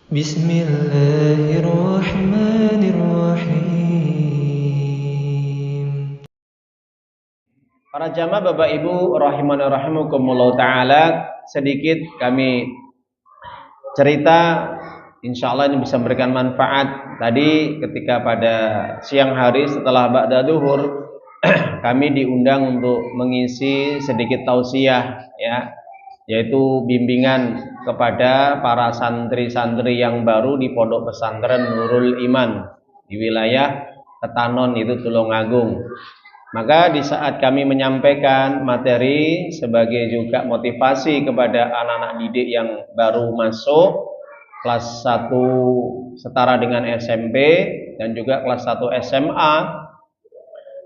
Bismillahirrahmanirrahim. Para jamaah Bapak Ibu rahimani rahimakumullah taala, sedikit kami cerita, insya Allah ini bisa memberikan manfaat. Tadi ketika pada siang hari setelah ba'da duhur kami diundang untuk mengisi sedikit tausiah, ya, yaitu bimbingan kepada para santri-santri yang baru di Pondok Pesantren Nurul Iman di wilayah Ketanon, itu Tulungagung. Maka di saat kami menyampaikan materi sebagai juga motivasi kepada anak-anak didik yang baru masuk kelas 1 setara dengan SMP dan juga kelas 1 SMA,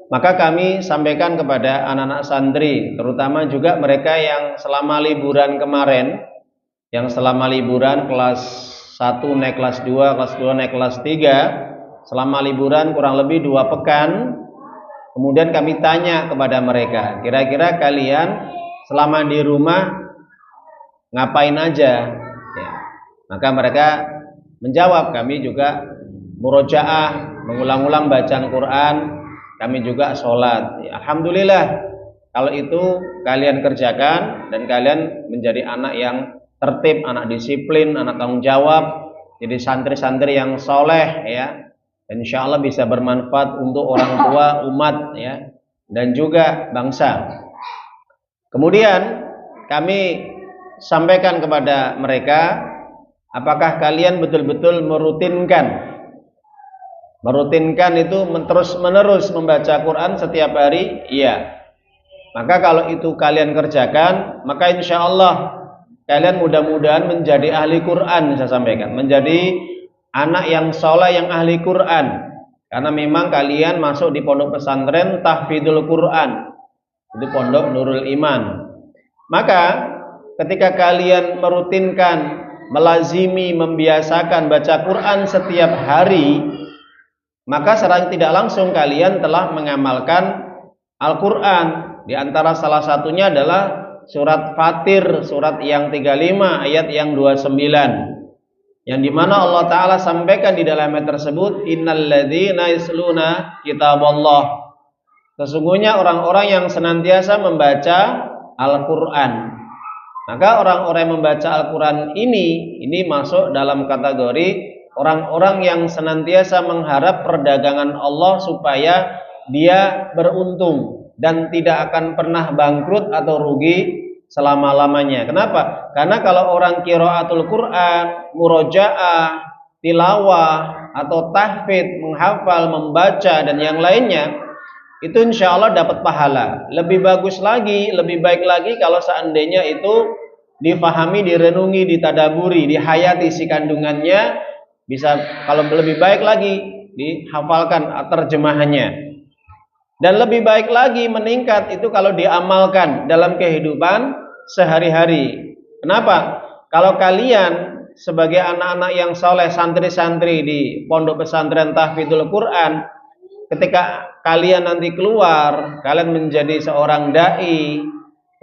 maka kami sampaikan kepada anak-anak santri, terutama juga mereka yang selama liburan kemarin, yang selama liburan kelas 1 naik kelas 2, kelas 2 naik kelas 3, selama liburan kurang lebih 2 pekan. Kemudian kami tanya kepada mereka, kira-kira kalian selama di rumah ngapain aja? Ya. Maka mereka menjawab, kami juga murojaah, mengulang-ulang bacaan Quran, kami juga sholat. Ya, alhamdulillah, kalau itu kalian kerjakan dan kalian menjadi anak yang tertib, anak disiplin, anak tanggung jawab, jadi santri-santri yang soleh, ya. Insya Allah bisa bermanfaat untuk orang tua, umat, ya, dan juga bangsa. Kemudian kami sampaikan kepada mereka, apakah kalian betul-betul merutinkan itu terus-menerus membaca Quran setiap hari? Iya. Maka kalau itu kalian kerjakan, maka insya Allah kalian mudah-mudahan menjadi ahli Quran. Saya sampaikan, menjadi anak yang soleh, yang ahli Quran, karena memang kalian masuk di pondok pesantren tahfidzul Quran, itu pondok Nurul Iman. Maka ketika kalian merutinkan, melazimi, membiasakan baca Quran setiap hari, maka secara tidak langsung kalian telah mengamalkan Al-Quran. Di antara salah satunya adalah surat Fatir, surat yang 35 ayat yang 29, yang dimana Allah Ta'ala sampaikan di dalam ayat tersebut, innalladzina yasluna kitaballah, sesungguhnya orang-orang yang senantiasa membaca Al-Quran. Maka orang-orang yang membaca Al-Quran ini masuk dalam kategori orang-orang yang senantiasa mengharap perdagangan Allah supaya dia beruntung dan tidak akan pernah bangkrut atau rugi selama-lamanya. Kenapa? Karena kalau orang qiraatul Quran, murojaah, tilawah, atau tahfidz, menghafal, membaca, dan yang lainnya, itu insya Allah dapat pahala. Lebih bagus lagi, lebih baik lagi kalau seandainya itu difahami, direnungi, ditadaburi, dihayati isi kandungannya, bisa kalau lebih baik lagi dihafalkan terjemahannya. Dan lebih baik lagi meningkat itu kalau diamalkan dalam kehidupan sehari-hari. Kenapa? Kalau kalian sebagai anak-anak yang soleh, santri-santri di pondok pesantren tahfidzul Quran, ketika kalian nanti keluar, kalian menjadi seorang dai,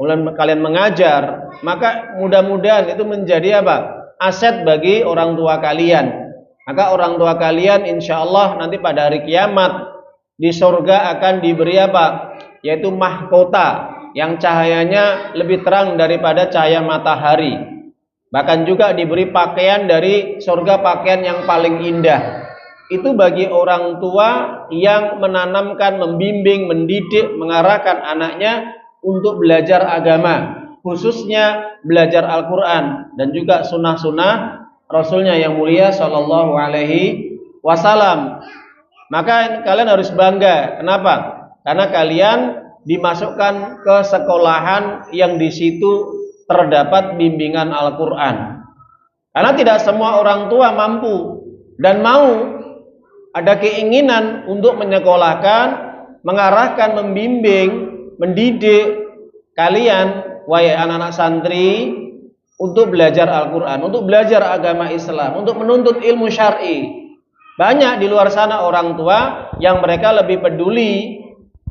kemudian kalian mengajar, maka mudah-mudahan itu menjadi apa? Aset bagi orang tua kalian. Maka orang tua kalian insya Allah nanti pada hari kiamat di surga akan diberi apa? Yaitu mahkota yang cahayanya lebih terang daripada cahaya matahari. Bahkan juga diberi pakaian dari surga, pakaian yang paling indah. Itu bagi orang tua yang menanamkan, membimbing, mendidik, mengarahkan anaknya untuk belajar agama, khususnya belajar Al-Quran dan juga sunnah-sunnah Rasulnya yang mulia Sallallahu Alaihi Wasallam. Maka kalian harus bangga. Kenapa? Karena kalian dimasukkan ke sekolahan yang di situ terdapat bimbingan Al-Quran. Karena tidak semua orang tua mampu dan mau, ada keinginan untuk menyekolahkan, mengarahkan, membimbing, mendidik kalian, wahai anak-anak santri, untuk belajar Al-Quran, untuk belajar agama Islam, untuk menuntut ilmu syar'i. Banyak di luar sana orang tua yang mereka lebih peduli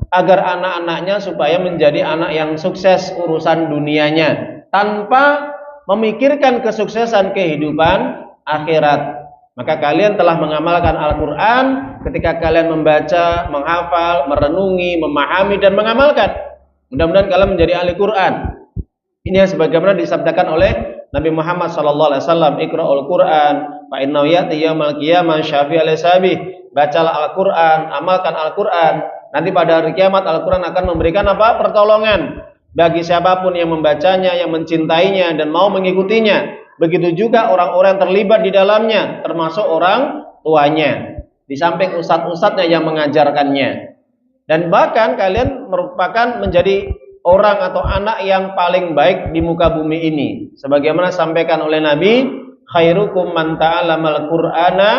agar anak-anaknya supaya menjadi anak yang sukses urusan dunianya, tanpa memikirkan kesuksesan kehidupan akhirat. Maka kalian telah mengamalkan Al-Quran ketika kalian membaca, menghafal, merenungi, memahami, dan mengamalkan. Mudah-mudahan kalian menjadi ahli Quran. Ini yang sebagaimana disabdakan oleh Nabi Muhammad SAW, Iqra'ul Quran, fa innahu ya'ti yaumal qiyamah syafi'al sabih. Bacalah Al-Quran, amalkan Al-Quran. Nanti pada hari kiamat Al-Quran akan memberikan apa? Pertolongan bagi siapapun yang membacanya, yang mencintainya, dan mau mengikutinya. Begitu juga orang-orang yang terlibat di dalamnya, termasuk orang tuanya, di samping ustadz-ustadznya yang mengajarkannya. Dan bahkan kalian merupakan menjadi orang atau anak yang paling baik di muka bumi ini. Sebagaimana disampaikan oleh Nabi, khairukum man ta'allamal Qur'ana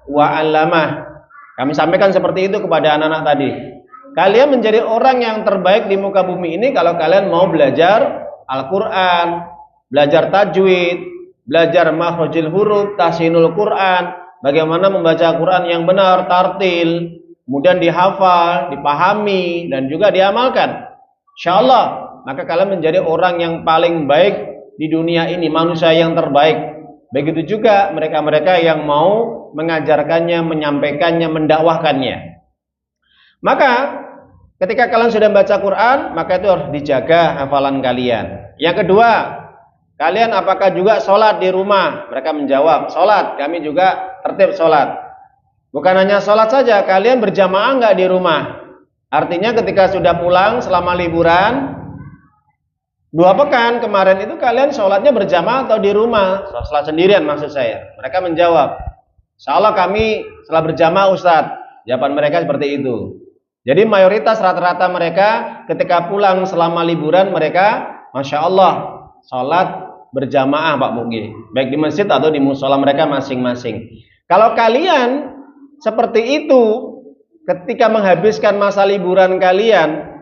wa 'allamah. Kami sampaikan seperti itu kepada anak-anak tadi. Kalian menjadi orang yang terbaik di muka bumi ini kalau kalian mau belajar Al-Quran, belajar tajwid, belajar makhrajul huruf, tahsinul Quran, bagaimana membaca Quran yang benar, tartil, kemudian dihafal, dipahami, dan juga diamalkan. Insyaallah, maka kalian menjadi orang yang paling baik di dunia ini, manusia yang terbaik. Begitu juga mereka-mereka yang mau mengajarkannya, menyampaikannya, mendakwahkannya. Maka ketika kalian sudah membaca Quran, maka itu harus dijaga hafalan kalian. Yang kedua, kalian apakah juga sholat di rumah? Mereka menjawab, sholat. Kami juga tertib sholat. Bukan hanya sholat saja, kalian berjamaah nggak di rumah? Artinya ketika sudah pulang selama liburan 2 pekan kemarin itu kalian sholatnya berjamaah atau di rumah? Sholat sendirian maksud saya. Mereka menjawab, insyaallah kami setelah berjamaah Ustadz. Jawaban mereka seperti itu. Jadi mayoritas rata-rata mereka ketika pulang selama liburan mereka, Masya Allah, sholat berjamaah Pak Mugi, baik di masjid atau di musola mereka masing-masing. Kalau kalian seperti itu, ketika menghabiskan masa liburan kalian,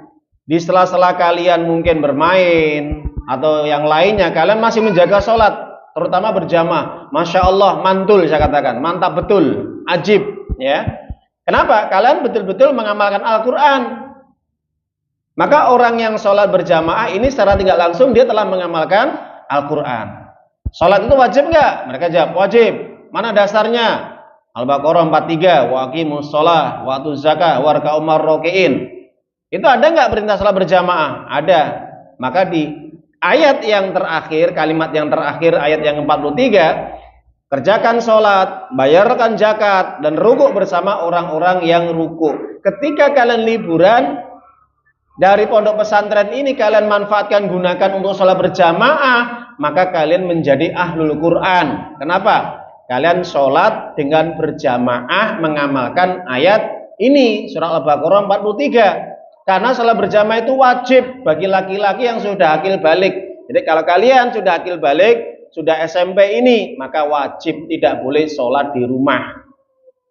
di sela-sela kalian mungkin bermain atau yang lainnya, kalian masih menjaga sholat, terutama berjamaah. Masya Allah, mantul saya katakan, mantap betul, ajib, ya. Kenapa? Kalian betul-betul mengamalkan Al-Quran. Maka orang yang sholat berjamaah ini secara tidak langsung dia telah mengamalkan Al-Quran. Sholat itu wajib nggak? Mereka jawab wajib. Mana dasarnya? Al-Baqarah 43, wa aqimus shalah wa atuz zakah warka'u marrokiin. Itu ada nggak perintah sholat berjamaah? Ada. Maka di ayat yang terakhir, kalimat yang terakhir, ayat yang 43, kerjakan sholat, bayarkan zakat, dan rukuk bersama orang-orang yang rukuk. Ketika kalian liburan dari pondok pesantren ini, kalian manfaatkan, gunakan untuk sholat berjamaah, maka kalian menjadi ahlul Quran. Kenapa? Kalian sholat dengan berjamaah mengamalkan ayat ini, surah Al-Baqarah 43. Karena sholat berjamaah itu wajib bagi laki-laki yang sudah akil balik. Jadi kalau kalian sudah akil balik, sudah SMP ini, maka wajib tidak boleh sholat di rumah.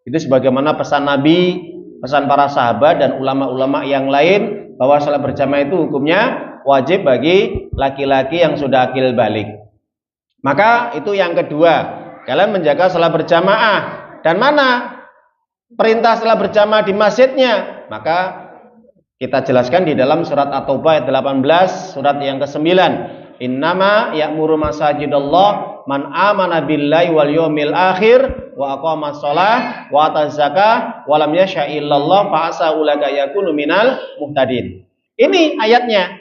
Itu sebagaimana pesan Nabi, pesan para sahabat dan ulama-ulama yang lain, bahwa sholat berjamaah itu hukumnya wajib bagi laki-laki yang sudah akil balik. Maka itu yang kedua, kalian menjaga sholat berjamaah. Dan mana perintah sholat berjamaah di masjidnya? Maka kita jelaskan di dalam surat At-Taubah ayat 18, surat yang ke-9. Innama ya'muru masajidallah man amana billahi wal yawmil akhir wa aqamas shalah wa ataz zakah wa lam yasha illallah fa asa ulaka yakunu minal muhtadin. Ini ayatnya.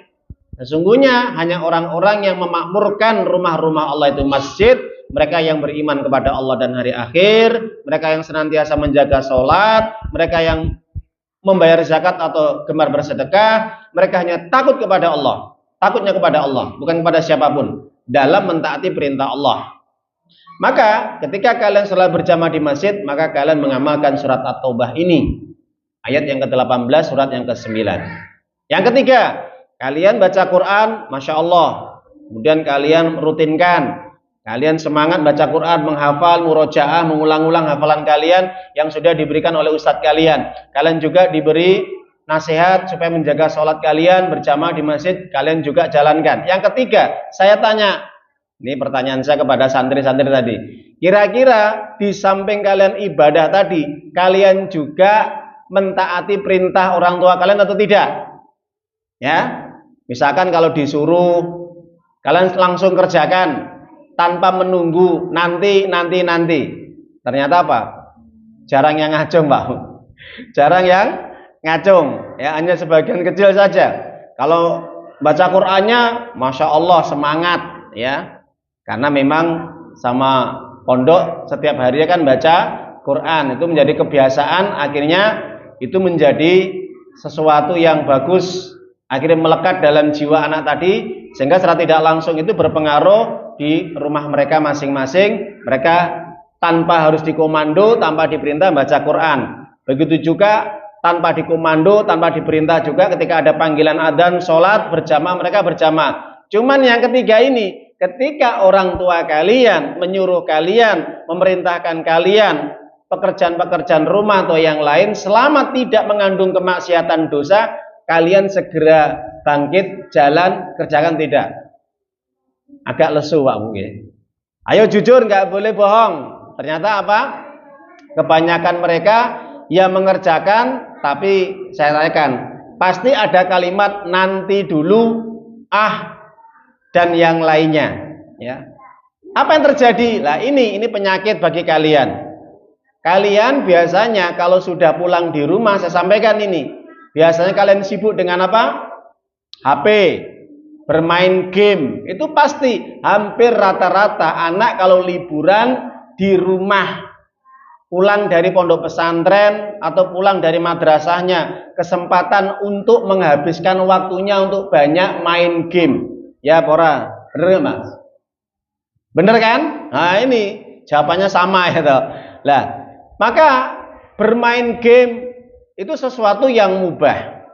Sesungguhnya hanya orang-orang yang memakmurkan rumah-rumah Allah itu masjid, mereka yang beriman kepada Allah dan hari akhir, mereka yang senantiasa menjaga sholat, mereka yang membayar zakat atau gemar bersedekah, mereka hanya takut kepada Allah. Takutnya kepada Allah, bukan kepada siapapun, dalam mentaati perintah Allah. Maka ketika kalian sholat berjamaah di masjid, maka kalian mengamalkan surat At-Taubah ini, ayat yang ke-18, surat yang ke-9. Yang ketiga, kalian baca Quran, Masya Allah. Kemudian kalian rutinkan, kalian semangat baca Quran, menghafal, murojaah, mengulang-ulang hafalan kalian yang sudah diberikan oleh ustadz kalian. Kalian juga diberi nasihat supaya menjaga sholat kalian berjamaah di masjid, kalian juga jalankan. Yang ketiga, saya tanya, ini pertanyaan saya kepada santri-santri tadi, kira-kira di samping kalian ibadah tadi, kalian juga mentaati perintah orang tua kalian atau tidak? Ya, misalkan kalau disuruh, kalian langsung kerjakan. tanpa menunggu nanti. Ternyata apa? Jarang yang ngacung, Pak. Jarang yang ngacung, ya, hanya sebagian kecil saja. Kalau baca Qur'annya, masya Allah semangat, ya, karena memang sama pondok setiap hari kan baca Quran, itu menjadi kebiasaan, akhirnya itu menjadi sesuatu yang bagus, akhirnya melekat dalam jiwa anak tadi, sehingga secara tidak langsung itu berpengaruh di rumah mereka masing-masing. Mereka tanpa harus dikomando, tanpa diperintah baca Quran. Begitu juga tanpa dikomando, tanpa diperintah juga ketika ada panggilan adzan, sholat berjamaah, mereka berjamaah. Cuman yang ketiga ini, ketika orang tua kalian menyuruh kalian, memerintahkan kalian pekerjaan-pekerjaan rumah atau yang lain, selama tidak mengandung kemaksiatan dosa, kalian segera bangkit, jalan, kerjakan tidak. Agak lesu, Pak mungkin. Ayo jujur, nggak boleh bohong. Ternyata apa? Kebanyakan mereka yang mengerjakan, tapi saya tanyakan, pasti ada kalimat nanti dulu, dan yang lainnya, ya. Apa yang terjadi? Lah ini penyakit bagi kalian. Kalian biasanya kalau sudah pulang di rumah, saya sampaikan ini, biasanya kalian sibuk dengan apa? HP, bermain game. Itu pasti hampir rata-rata anak kalau liburan di rumah, pulang dari pondok pesantren atau pulang dari madrasahnya, kesempatan untuk menghabiskan waktunya untuk banyak main game. Ya, pora, bener Mas? Bener kan? Nah ini jawabannya sama ya toh. Lah, maka bermain game itu sesuatu yang mubah,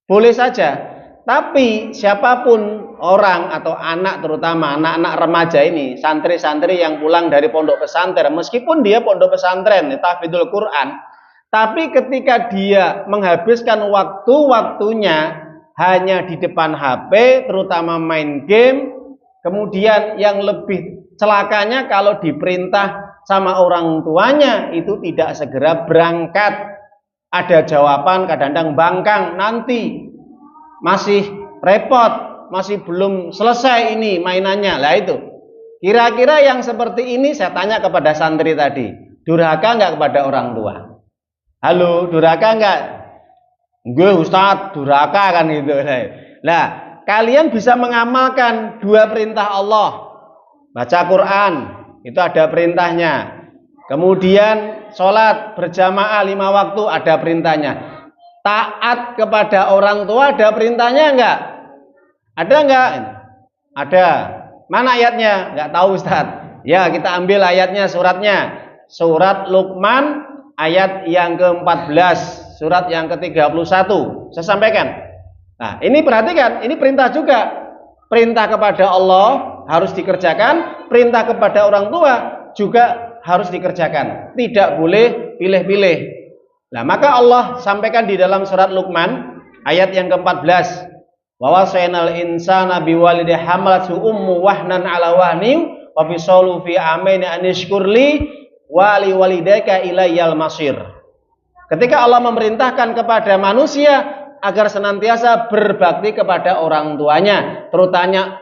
boleh saja. Tapi siapapun orang atau anak, terutama anak-anak remaja ini, santri-santri yang pulang dari pondok pesantren, meskipun dia pondok pesantren, tahfidzul Quran, tapi ketika dia menghabiskan waktu-waktunya hanya di depan HP, terutama main game, kemudian yang lebih celakanya kalau diperintah sama orang tuanya itu tidak segera berangkat. Ada jawaban kadang-kadang bangkang, nanti masih repot, masih belum selesai ini mainannya. Lah itu, kira-kira yang seperti ini saya tanya kepada santri tadi, durhaka nggak kepada orang tua? Halo, durhaka nggak? Nggih Ustaz, durhaka kan gitu. Nah, kalian bisa mengamalkan dua perintah Allah. Baca Quran, itu ada perintahnya. Kemudian sholat berjamaah 5 waktu, ada perintahnya. Taat kepada orang tua, ada perintahnya enggak? Ada enggak? Ada. Mana ayatnya? Enggak tahu Ustaz. Ya, kita ambil ayatnya, suratnya. Surat Luqman ayat yang ke-14. Surat yang ke-31 saya sampaikan. Nah, ini perhatikan, ini perintah juga. Perintah kepada Allah harus dikerjakan, perintah kepada orang tua juga harus dikerjakan. Tidak boleh pilih-pilih. Nah, maka Allah sampaikan di dalam surat Luqman ayat yang ke-14, wa wasainal insana biwalidayhi hamalathu ummu wahnan ala wahnin wa fisalu fi amaini anishkurli wa liwalidayka ilayyal masir. Ketika Allah memerintahkan kepada manusia agar senantiasa berbakti kepada orang tuanya,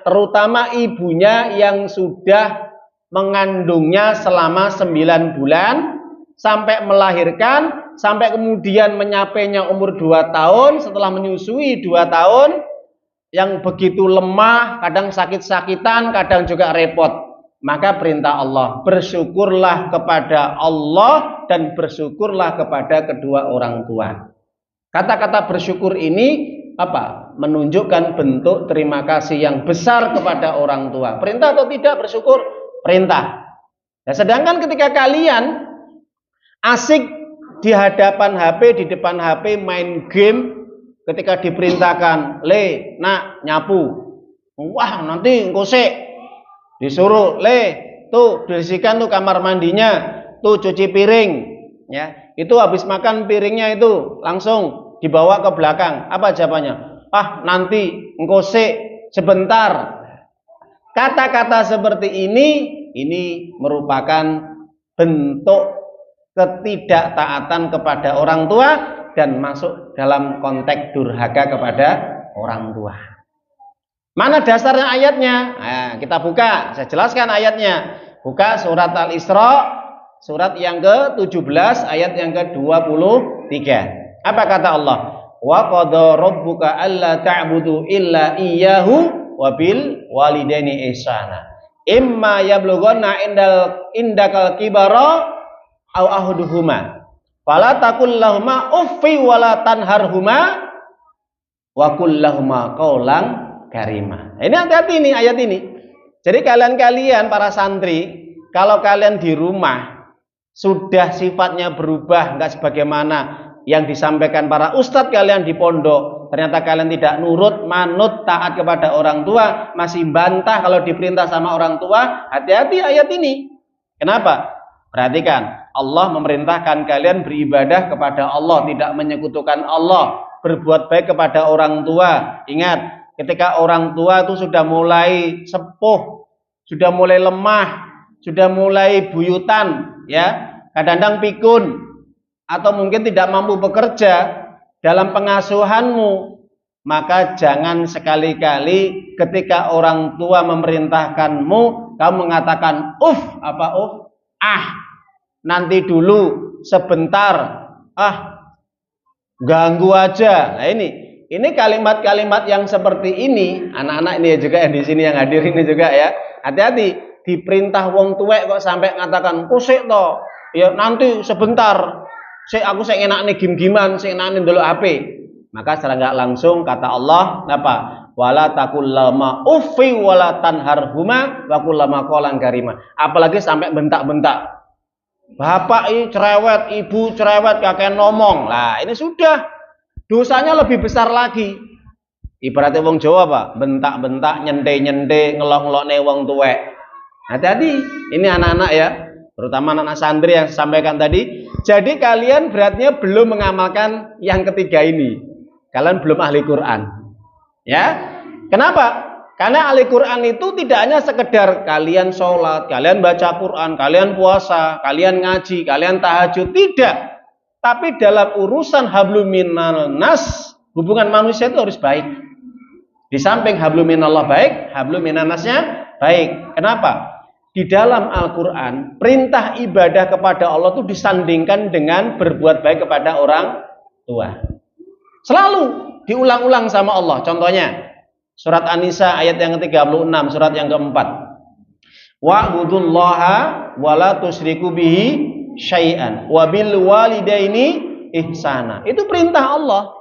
terutama ibunya yang sudah mengandungnya selama 9 bulan sampai melahirkan, sampai kemudian menyapainya umur 2 tahun, setelah menyusui 2 tahun, yang begitu lemah, kadang sakit-sakitan, kadang juga repot. Maka perintah Allah, bersyukurlah kepada Allah dan bersyukurlah kepada kedua orang tua. Kata-kata bersyukur ini apa? Menunjukkan bentuk terima kasih yang besar kepada orang tua. Perintah atau tidak bersyukur? Perintah. Nah, sedangkan ketika kalian asik di hadapan HP, di depan HP main game, ketika diperintahkan, "Le, nak, nyapu." Wah, nanti ngosek. Disuruh, "Le, tuh bersihkan tuh kamar mandinya, tuh cuci piring." Ya, itu habis makan piringnya itu langsung dibawa ke belakang. Apa jawabannya? Nanti ngosek sebentar. Kata-kata seperti ini merupakan bentuk ketidaktaatan kepada orang tua dan masuk dalam konteks durhaka kepada orang tua. Mana dasarnya ayatnya? Nah, kita buka, saya jelaskan ayatnya. Buka surat Al-Isra, surat yang ke-17, ayat yang ke-23. Apa kata Allah? Wa qada rabbuka alla ta'budu illa iyyahu wa bil walidaini ihsana. Imma yablughanna indakal kibara au ahaduhuma. Fala taqul lahumā uffi wa la tanharhumā wa qul lahumā qawlan karima. Ini hati-hati nih ayat ini. Jadi kalian para santri, kalau kalian di rumah sudah sifatnya berubah, enggak sebagaimana yang disampaikan para ustadz kalian di pondok, ternyata kalian tidak nurut, manut, taat kepada orang tua, masih bantah kalau diperintah sama orang tua, hati-hati ayat ini. Kenapa? Perhatikan, Allah memerintahkan kalian beribadah kepada Allah, tidak menyekutukan Allah, berbuat baik kepada orang tua. Ingat, ketika orang tua itu sudah mulai sepuh, sudah mulai lemah, sudah mulai buyutan, ya, kadang-kadang pikun, atau mungkin tidak mampu bekerja dalam pengasuhanmu, maka jangan sekali-kali ketika orang tua memerintahkanmu, kamu mengatakan nanti dulu, sebentar, ganggu aja. Nah ini kalimat-kalimat yang seperti ini, anak-anak ini juga yang di sini yang hadir ini juga ya, hati-hati. Diperintah wong tuwek kok sampai mengatakan kusik to, ya nanti sebentar, aku enak nih gim-giman, enak nih dulu HP. Maka secara nggak langsung kata Allah apa? Wala taqul lama uffi wala tanharhuma wa qul lama qawlan karima. Apalagi sampai bentak-bentak. Bapak ini cerewet, ibu cerewet, kakek ngomong. Lah, ini sudah dosanya lebih besar lagi. Ibaratnya wong Jawa Pak, bentak-bentak, nyende-nyende, ngelok-ngelokne wong tuwek. Hati-hati, ini anak-anak ya, terutama anak-anak santri yang saya sampaikan tadi. Jadi kalian beratnya belum mengamalkan yang ketiga ini. Kalian belum ahli Quran. Ya, kenapa? Karena ahli Quran itu tidak hanya sekedar kalian sholat, kalian baca Quran, kalian puasa, kalian ngaji, kalian tahajud, tidak. Tapi dalam urusan hablum minal nas, hubungan manusia itu harus baik. Di samping hablum minallah baik, hablum minan nasnya baik. Kenapa? Di dalam Al-Quran, perintah ibadah kepada Allah itu disandingkan dengan berbuat baik kepada orang tua. Selalu diulang-ulang sama Allah. Contohnya, surat An-Nisa ayat yang ke-36, surat yang keempat. Wa'budullaha wa la tusyriku bihi syai'an wa bil walidaini ihsana. Itu perintah Allah.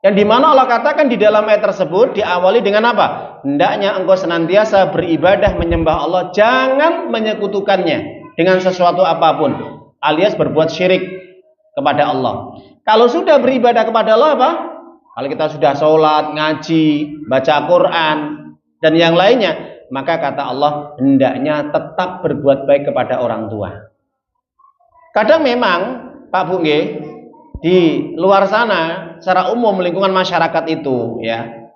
Yang dimana Allah katakan di dalam ayat tersebut diawali dengan apa? Hendaknya engkau senantiasa beribadah menyembah Allah, jangan menyekutukannya dengan sesuatu apapun, alias berbuat syirik kepada Allah. Kalau sudah beribadah kepada Allah apa? Kalau kita sudah sholat, ngaji, baca Quran, dan yang lainnya, maka kata Allah, hendaknya tetap berbuat baik kepada orang tua. Kadang memang, Pak Bu nggih, di luar sana, secara umum lingkungan masyarakat itu, ya,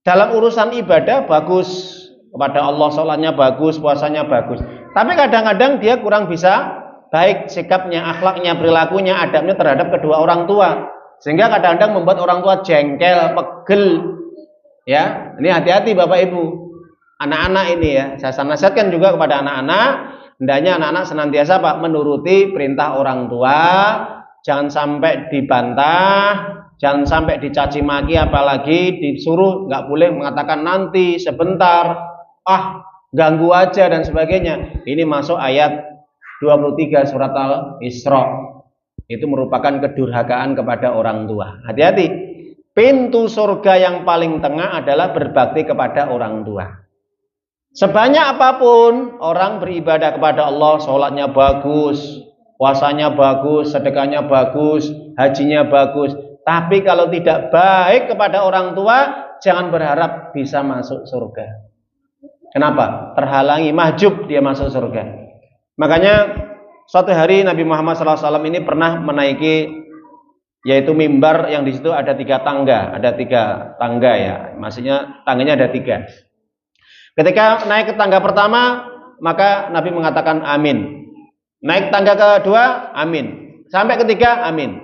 dalam urusan ibadah bagus kepada Allah, sholatnya bagus, puasanya bagus. Tapi kadang-kadang dia kurang bisa baik sikapnya, akhlaknya, perilakunya, adabnya terhadap kedua orang tua, sehingga kadang-kadang membuat orang tua jengkel, pegel. Ya, ini hati-hati Bapak Ibu, anak-anak ini ya. Saya nasihatkan juga kepada anak-anak, hendaknya anak-anak senantiasa Pak menuruti perintah orang tua, jangan sampai dibantah, jangan sampai dicaci maki, apalagi disuruh nggak boleh mengatakan nanti, sebentar, ganggu aja dan sebagainya. Ini masuk ayat 23 surat Al-Isra. Itu merupakan kedurhakaan kepada orang tua. Hati-hati. Pintu surga yang paling tengah adalah berbakti kepada orang tua. Sebanyak apapun orang beribadah kepada Allah, sholatnya bagus, puasanya bagus, sedekahnya bagus, hajinya bagus, tapi kalau tidak baik kepada orang tua, jangan berharap bisa masuk surga. Kenapa? Terhalangi, mahjub dia masuk surga. Makanya suatu hari Nabi Muhammad SAW ini pernah menaiki, yaitu mimbar yang di situ ada 3 tangga, ya, maksudnya tangganya ada 3. Ketika naik ke tangga pertama, maka Nabi mengatakan amin. Naik tangga kedua, amin. Sampai ketiga, amin.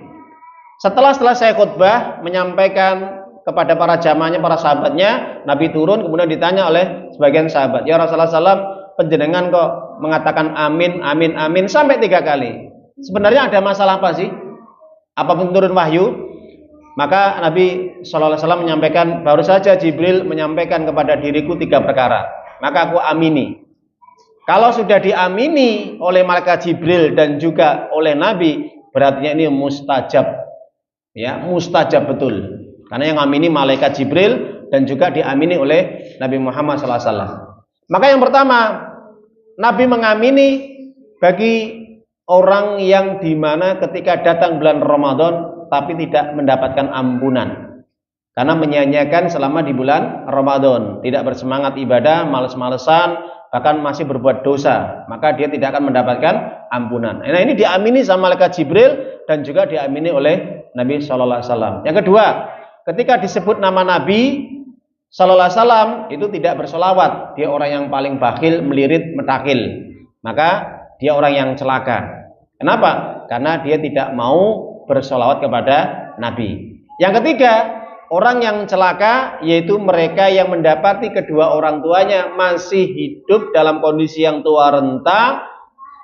Setelah selesai khutbah menyampaikan kepada para jamaahnya, para sahabatnya. Nabi turun, kemudian ditanya oleh sebagian sahabat, ya Rasulullah SAW, penjenengan kok mengatakan amin, amin, amin sampai 3 kali. Sebenarnya ada masalah apa sih? Apapun turun wahyu? Maka Nabi SAW menyampaikan, baru saja Jibril menyampaikan kepada diriku 3 perkara, maka aku amini. Kalau sudah diamini oleh malaikat Jibril dan juga oleh Nabi, berarti ini mustajab. Ya, mustajab betul. Karena yang amini malaikat Jibril dan juga diamini oleh Nabi Muhammad SAW. Maka yang pertama, Nabi mengamini bagi orang yang dimana ketika datang bulan Ramadan tapi tidak mendapatkan ampunan karena menyanyiakan selama di bulan Ramadan, tidak bersemangat ibadah, males-malesan, bahkan masih berbuat dosa, maka dia tidak akan mendapatkan ampunan. Nah, ini diamini sama malaikat Jibril dan juga diamini oleh Nabi Shallallahu Alaihi Wasallam. Yang kedua, ketika disebut nama Nabi Shallallahu Alaihi Wasallam itu tidak bersolawat, dia orang yang paling bakhil, melirit, metakil, maka dia orang yang celaka. Kenapa? Karena dia tidak mau bersolawat kepada Nabi. Yang ketiga, orang yang celaka yaitu mereka yang mendapati kedua orang tuanya masih hidup dalam kondisi yang tua renta,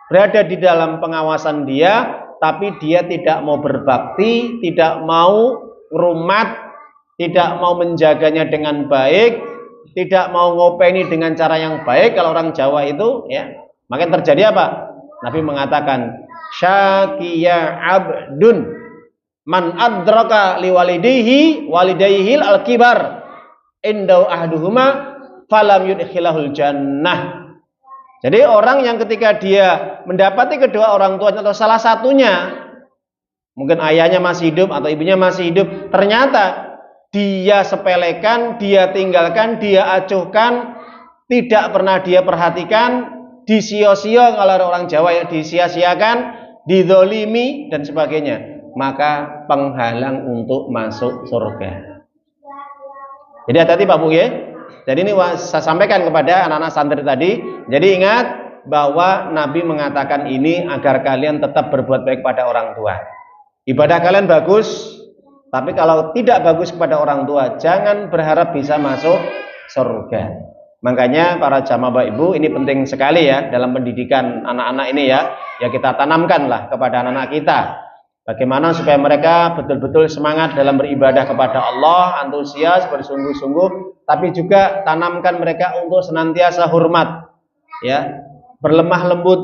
berada di dalam pengawasan dia, tapi dia tidak mau berbakti, tidak mau rumat, tidak mau menjaganya dengan baik, tidak mau ngopeni dengan cara yang baik. Kalau orang Jawa itu ya, maka terjadi apa? Nabi mengatakan, syakiya abdun man adraka liwalidayhi walidayhil al-kibar indau ahduhuma falam yudkhilahul jannah. Jadi orang yang ketika dia mendapati kedua orang tuanya atau salah satunya, mungkin ayahnya masih hidup atau ibunya masih hidup, ternyata dia sepelekan, dia tinggalkan, dia acuhkan, tidak pernah dia perhatikan, disio-sio, kalau ada orang Jawa ya, disia-siakan, didolimi dan sebagainya, maka penghalang untuk masuk surga. Jadi hati-hati Pak Bu ya. Jadi ini saya sampaikan kepada anak-anak santri tadi. Jadi ingat bahwa Nabi mengatakan ini agar kalian tetap berbuat baik pada orang tua. Ibadah kalian bagus, tapi kalau tidak bagus kepada orang tua, jangan berharap bisa masuk surga. Makanya para jamaah Bapak Ibu, ini penting sekali ya dalam pendidikan anak-anak ini ya. Ya kita tanamkanlah kepada anak-anak kita. Bagaimana supaya mereka betul-betul semangat dalam beribadah kepada Allah, antusias, bersungguh-sungguh, tapi juga tanamkan mereka untuk senantiasa hormat, ya, berlemah lembut,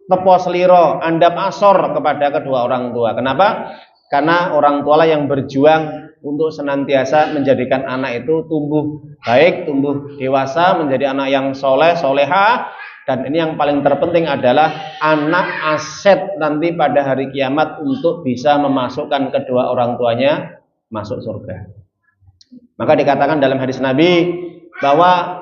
tepo seliro, andap asor kepada kedua orang tua. Kenapa? Karena orang tua lah yang berjuang untuk senantiasa menjadikan anak itu tumbuh baik, tumbuh dewasa, menjadi anak yang soleh, soleha. Dan ini yang paling terpenting adalah anak aset nanti pada hari kiamat untuk bisa memasukkan kedua orang tuanya masuk surga. Maka dikatakan dalam hadis Nabi bahwa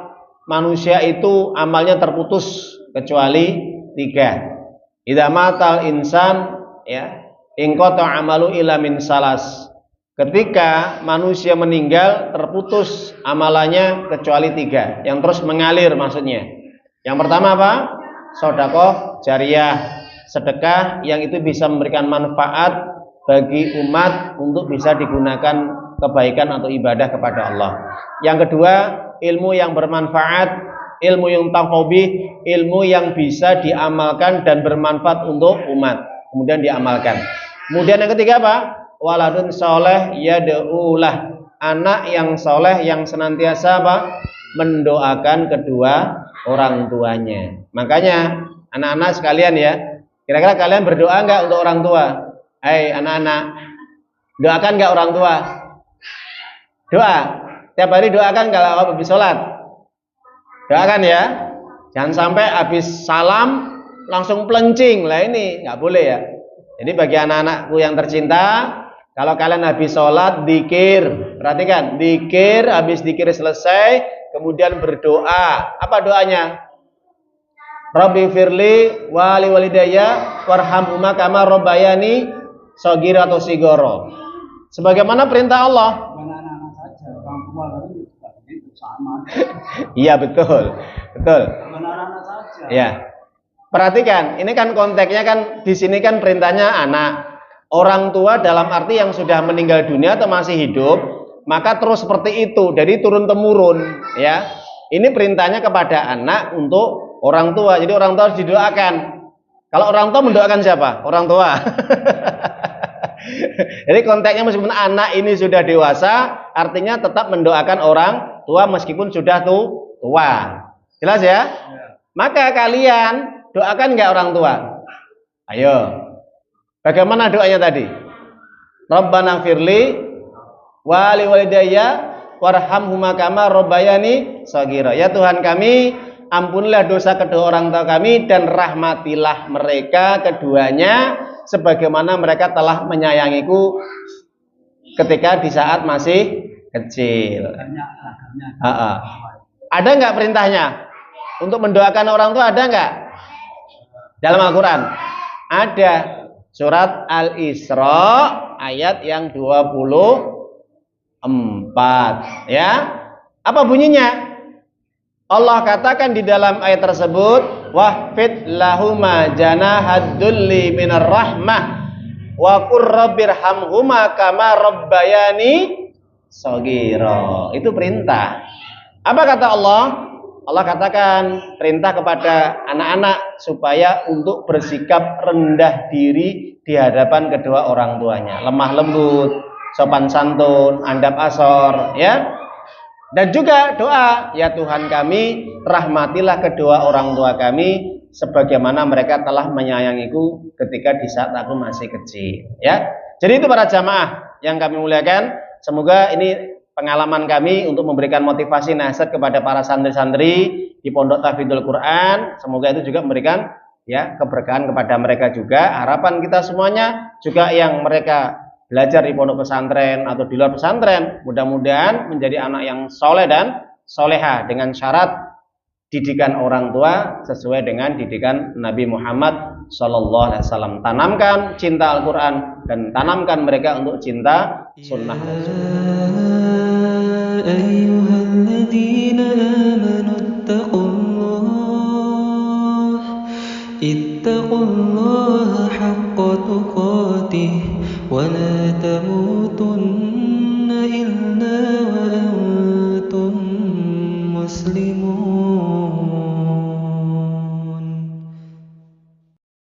manusia itu amalnya terputus kecuali 3. Idza matal insan ya, inqata amalu illa min salas. Ketika manusia meninggal terputus amalannya kecuali 3 yang terus mengalir maksudnya. Yang pertama apa? Sedekah jariyah, sedekah yang itu bisa memberikan manfaat bagi umat untuk bisa digunakan kebaikan atau ibadah kepada Allah. Yang kedua, ilmu yang bermanfaat, ilmu yang taqobi, ilmu yang bisa diamalkan dan bermanfaat untuk umat, kemudian diamalkan. Kemudian yang ketiga apa? Waladun soleh yad'ulah, anak yang soleh yang senantiasa apa? Mendoakan kedua orang tuanya. Makanya anak-anak sekalian ya, kira-kira kalian berdoa enggak untuk orang tua? Hai anak-anak, doakan enggak orang tua? Doa, tiap hari doakan kalau habis sholat. Doakan ya, jangan sampai habis salam langsung pelencing. Lah ini enggak boleh ya. Jadi bagi anak-anakku yang tercinta, kalau kalian habis sholat, dzikir, perhatikan, dzikir, habis dzikir selesai, kemudian berdoa. Apa doanya? Rabbi firli wali walidayya warhamhuma kama rabbayani shaghira atau sigoro. Sebagaimana perintah Allah. Anak-anak saja, orang tua juga begitu sama. Iya betul, betul. Anak-anak saja. Ya. Perhatikan, ini kan konteksnya kan di sini kan perintahnya anak. Orang tua dalam arti yang sudah meninggal dunia atau masih hidup, maka terus seperti itu, jadi turun temurun, ya. Ini perintahnya kepada anak untuk orang tua. Jadi orang tua harus didoakan. Kalau orang tua mendoakan siapa? Orang tua. Jadi konteksnya meskipun anak ini sudah dewasa, artinya tetap mendoakan orang tua meskipun sudah tua. Jelas ya? Maka kalian doakan nggak orang tua? Ayo. Bagaimana doanya tadi? Rabbana firli wali walidayya warhamhuma kama rabbayani shaghira. Ya Tuhan kami, ampunilah dosa kedua orang tua kami dan rahmatilah mereka keduanya sebagaimana mereka telah menyayangiku ketika di saat masih kecil. Ada nggak perintahnya untuk mendoakan orang tua? Ada nggak dalam Al-Quran? Ada. Surat Al-Isra ayat yang 24, ya. Apa bunyinya? Allah katakan di dalam ayat tersebut, wahfid lahuma janahad dzulli minar rahmah wa qur rabbirhamhuma kama rabbayani shaghira. Itu perintah. Apa kata Allah? Allah katakan perintah kepada anak-anak supaya untuk bersikap rendah diri di hadapan kedua orang tuanya, lemah lembut, sopan santun, andap asor, ya. Dan juga doa, ya Tuhan kami, rahmatilah kedua orang tua kami sebagaimana mereka telah menyayangiku ketika di saat aku masih kecil, ya. Jadi itu para jamaah yang kami muliakan, semoga ini pengalaman kami untuk memberikan motivasi nasihat kepada para santri-santri di Pondok Tahfidzul Quran. Semoga itu juga memberikan ya keberkahan kepada mereka juga. Harapan kita semuanya juga yang mereka belajar di pondok pesantren atau di luar pesantren, mudah-mudahan menjadi anak yang soleh dan soleha dengan syarat didikan orang tua sesuai dengan didikan Nabi Muhammad SAW. Tanamkan cinta Al-Quran dan tanamkan mereka untuk cinta sunnah Rasul. Ayyuhalladzina amanu ittaqullaha haqqa tuqatih wa la tamutunna